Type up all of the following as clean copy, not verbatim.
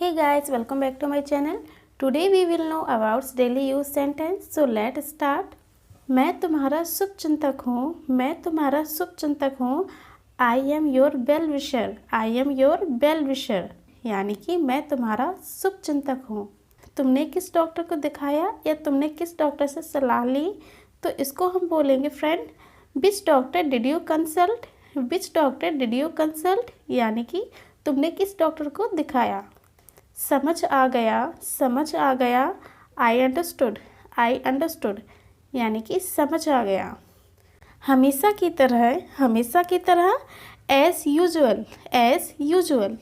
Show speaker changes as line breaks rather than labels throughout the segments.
Hey guys, welcome back to my channel. Today we will know about daily use sentence. So let's start. मैं तुम्हारा शुभ चिंतक हूँ. मैं तुम्हारा शुभ चिंतक हूँ. I am your well wisher. I am your well wisher. यानी कि मैं तुम्हारा शुभ चिंतक हूँ. तुमने किस डॉक्टर को दिखाया या तुमने किस डॉक्टर से सलाह ली, तो इसको हम बोलेंगे friend, which doctor did you consult. Which doctor did you consult यानी कि तुमने किस डॉक्टर को दिखाया. समझ आ गया. समझ आ गया. I understood. आई अंडरस्टूड यानी कि समझ आ गया. हमेशा की तरह. हमेशा की तरह. As usual. As usual.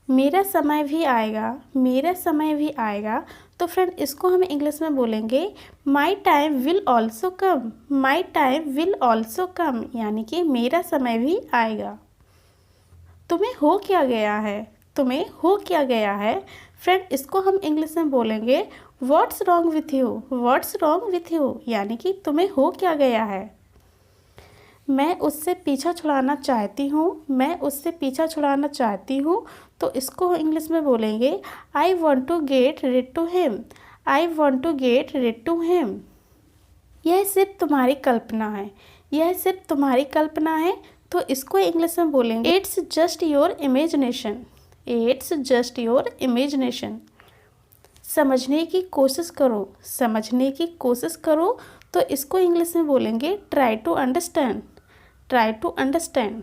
मेरा समय भी आएगा. मेरा समय भी आएगा. तो फ्रेंड इसको हम इंग्लिश में बोलेंगे my time will also come. My time will also come यानी कि मेरा समय भी आएगा. तुम्हें हो क्या गया है. तुम्हें हो क्या गया है. फ्रेंड इसको हम इंग्लिश में बोलेंगे what's wrong with you. What's wrong with you यानी कि तुम्हें हो क्या गया है. मैं उससे पीछा छुड़ाना चाहती हूँ. मैं उससे पीछा छुड़ाना चाहती हूँ. तो इसको इंग्लिश में बोलेंगे I want to get rid to him. I want to get rid to him. यह सिर्फ तुम्हारी कल्पना है. यह सिर्फ तुम्हारी कल्पना है. तो इसको इंग्लिश में बोलेंगे it's just your imagination. It's just your imagination. समझने की कोशिश करो. समझने की कोशिश करो. तो इसको इंग्लिश में बोलेंगे try to understand. Try to understand.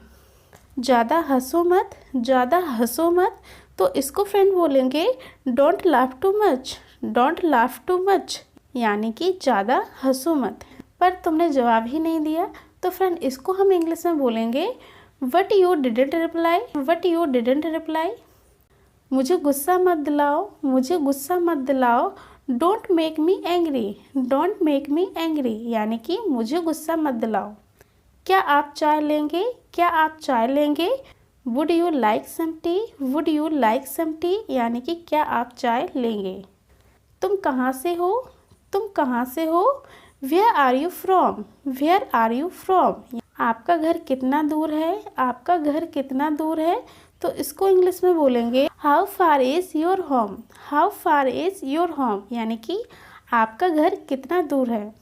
ज़्यादा हंसो मत. ज़्यादा हंसो मत. तो इसको फ्रेंड बोलेंगे don't laugh too much. Don't laugh too much यानी कि ज़्यादा हंसो मत. पर तुमने जवाब ही नहीं दिया. तो फ्रेंड इसको हम इंग्लिश में बोलेंगे what you didn't reply. What you didn't reply. मुझे गुस्सा मत दिलाओ. मुझे गुस्सा मत दिलाओ. Don't make me angry. Don't make me angry यानी कि मुझे गुस्सा मत दिलाओ. क्या आप चाय लेंगे. क्या आप चाय लेंगे. Would you like some tea. Would you like some tea यानी कि क्या आप चाय लेंगे. तुम कहाँ से हो. तुम कहाँ से हो. Where are you from. Where are you from. आपका घर कितना दूर है. आपका घर कितना दूर है. तो इसको इंग्लिश में बोलेंगे how far is your home. How far is your home यानी कि आपका घर कितना दूर है.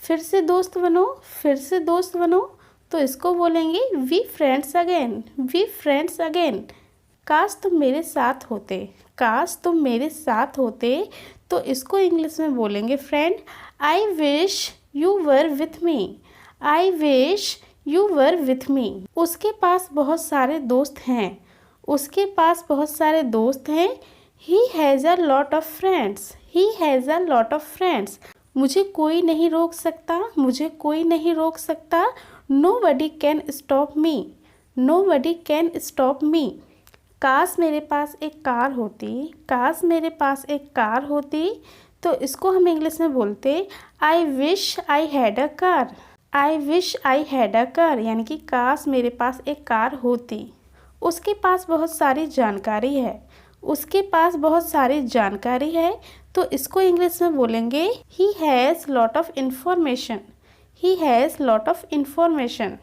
फिर से दोस्त बनो. फिर से दोस्त बनो. तो इसको बोलेंगे we friends again. We friends again. काश तुम मेरे साथ होते. काश तुम मेरे साथ होते. तो इसको इंग्लिश में बोलेंगे friend I wish you were with me. I wish you were with me. उसके पास बहुत सारे दोस्त हैं. उसके पास बहुत सारे दोस्त हैं. He has a lot of friends. He has a lot of friends. मुझे कोई नहीं रोक सकता. मुझे कोई नहीं रोक सकता. Nobody can stop me. Nobody can stop me. काश मेरे पास एक कार होती. काश मेरे पास एक कार होती. तो इसको हम इंग्लिश में बोलते I wish I had a car. I wish I had a car यानी कि काश मेरे पास एक कार होती. उसके पास बहुत सारी जानकारी है. उसके पास बहुत सारी जानकारी है. तो इसको इंग्लिश में बोलेंगे he has lot of information. He has lot of information.